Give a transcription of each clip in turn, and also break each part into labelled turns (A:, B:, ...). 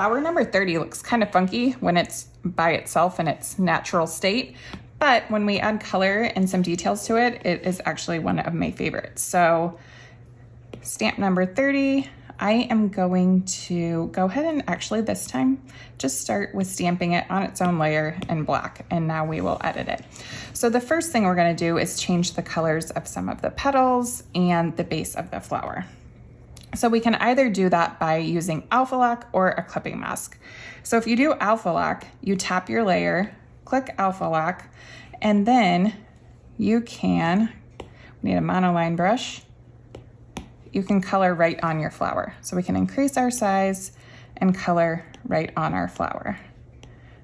A: flower number 30 looks kind of funky when it's by itself in its natural state, but when we add color and some details to it, it is actually one of my favorites. So stamp number 30, I am going to go ahead and actually this time just start with stamping it on its own layer in black, and now we will edit it. So the first thing we're going to do is change the colors of some of the petals and the base of the flower. So we can either do that by using alpha lock or a clipping mask. So if you do alpha lock, you tap your layer, click alpha lock, and then you can, we need a monoline brush, you can color right on your flower. So we can increase our size and color right on our flower.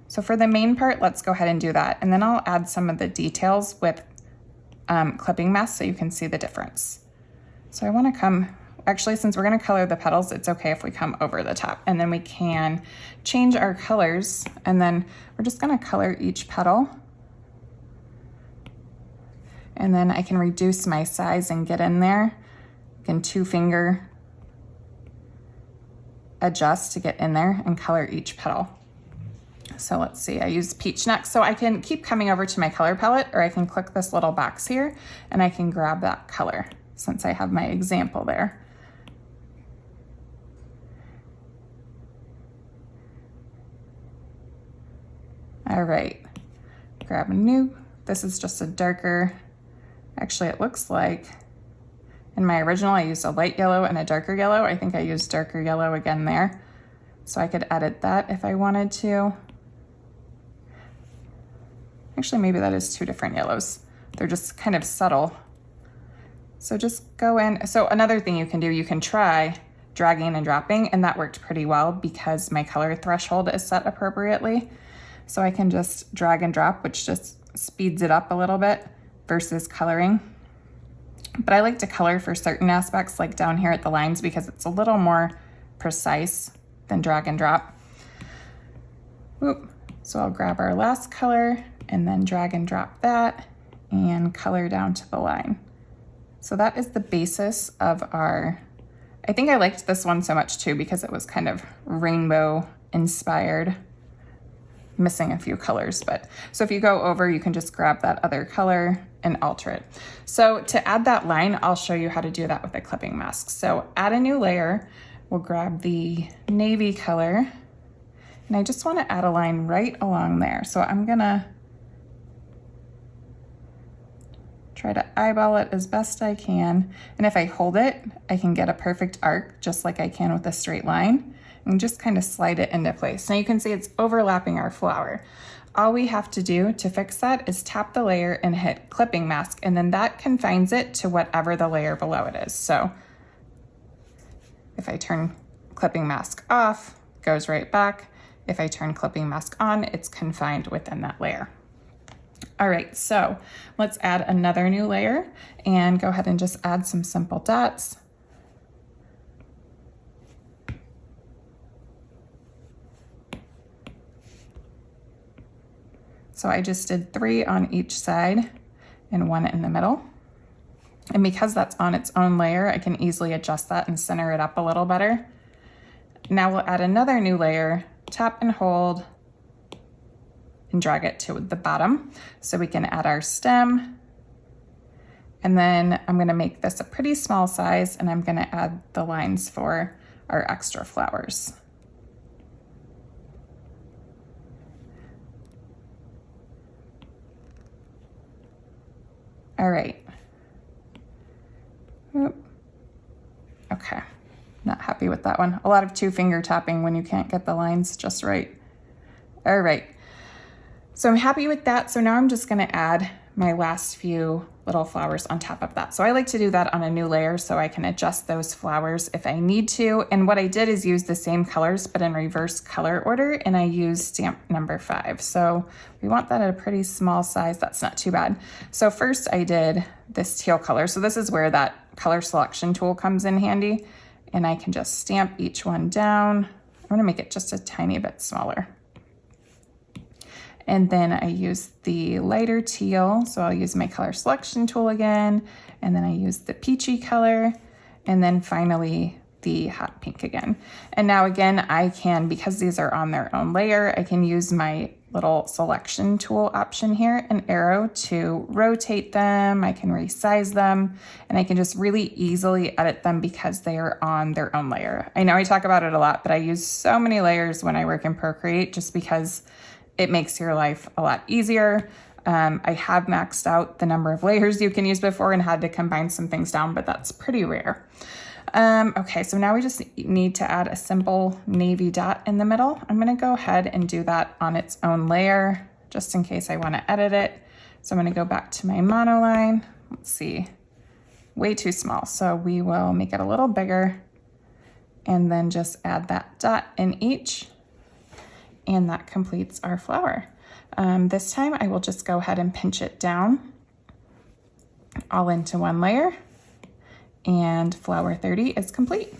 A: So for the main part, let's go ahead and do that. And then I'll add some of the details with clipping mask so you can see the difference. So I wanna come, actually, since we're gonna color the petals, it's okay if we come over the top, and then we can change our colors, and then we're just gonna color each petal. And then I can reduce my size and get in there. I can 2-finger adjust to get in there and color each petal. So let's see, I use peach next. So I can keep coming over to my color palette, or I can click this little box here and I can grab that color since I have my example there. All right, grab a new, this is just a darker, actually it looks like, in my original I used a light yellow and a darker yellow. I think I used darker yellow again there. So I could edit that if I wanted to. Actually, maybe that is 2 different yellows. They're just kind of subtle. So just go in. So another thing you can do, you can try dragging and dropping, and that worked pretty well because my color threshold is set appropriately. So I can just drag and drop, which just speeds it up a little bit versus coloring. But I like to color for certain aspects, like down here at the lines, because it's a little more precise than drag and drop. Oop. So I'll grab our last color and then drag and drop that and color down to the line. So that is the basis of our, I think I liked this one so much too because it was kind of rainbow inspired, missing a few colors, but so if you go over, you can just grab that other color and alter it. So to add that line, I'll show you how to do that with a clipping mask. So add a new layer, we'll grab the navy color, and I just want to add a line right along there. So I'm gonna try to eyeball it as best I can, and if I hold it, I can get a perfect arc just like I can with a straight line, and just kind of slide it into place. Now you can see it's overlapping our flower. All we have to do to fix that is tap the layer and hit clipping mask, and then that confines it to whatever the layer below it is. So if I turn clipping mask off, it goes right back. If I turn clipping mask on, it's confined within that layer. All right, so let's add another new layer and go ahead and just add some simple dots. So I just did 3 on each side and 1 in the middle. And because that's on its own layer, I can easily adjust that and center it up a little better. Now we'll add another new layer, tap and hold, and drag it to the bottom. So we can add our stem. And then I'm gonna make this a pretty small size, and I'm gonna add the lines for our extra flowers. All right. Oop. Okay, not happy with that one. A lot of 2-finger tapping when you can't get the lines just right. All right, so I'm happy with that. So now I'm just gonna add my last few little flowers on top of that. So I like to do that on a new layer so I can adjust those flowers if I need to. And what I did is use the same colors, but in reverse color order, and I used stamp number 5. So we want that at a pretty small size. That's not too bad. So first I did this teal color. So this is where that color selection tool comes in handy, and I can just stamp each one down. I'm gonna make it just a tiny bit smaller. And then I use the lighter teal, so I'll use my color selection tool again, and then I use the peachy color, and then finally the hot pink again. And now again, I can, because these are on their own layer, I can use my little selection tool option here, an arrow, to rotate them. I can resize them, and I can just really easily edit them because they are on their own layer. I know I talk about it a lot, but I use so many layers when I work in Procreate just because it makes your life a lot easier. I have maxed out the number of layers you can use before and had to combine some things down, but that's pretty rare. Okay, so now we just need to add a simple navy dot in the middle. I'm gonna go ahead and do that on its own layer, just in case I wanna edit it. So I'm gonna go back to my monoline. Let's see, way too small. So we will make it a little bigger and then just add that dot in each. And that completes our flower. This time I will just go ahead and pinch it down all into one layer, and flower 30 is complete.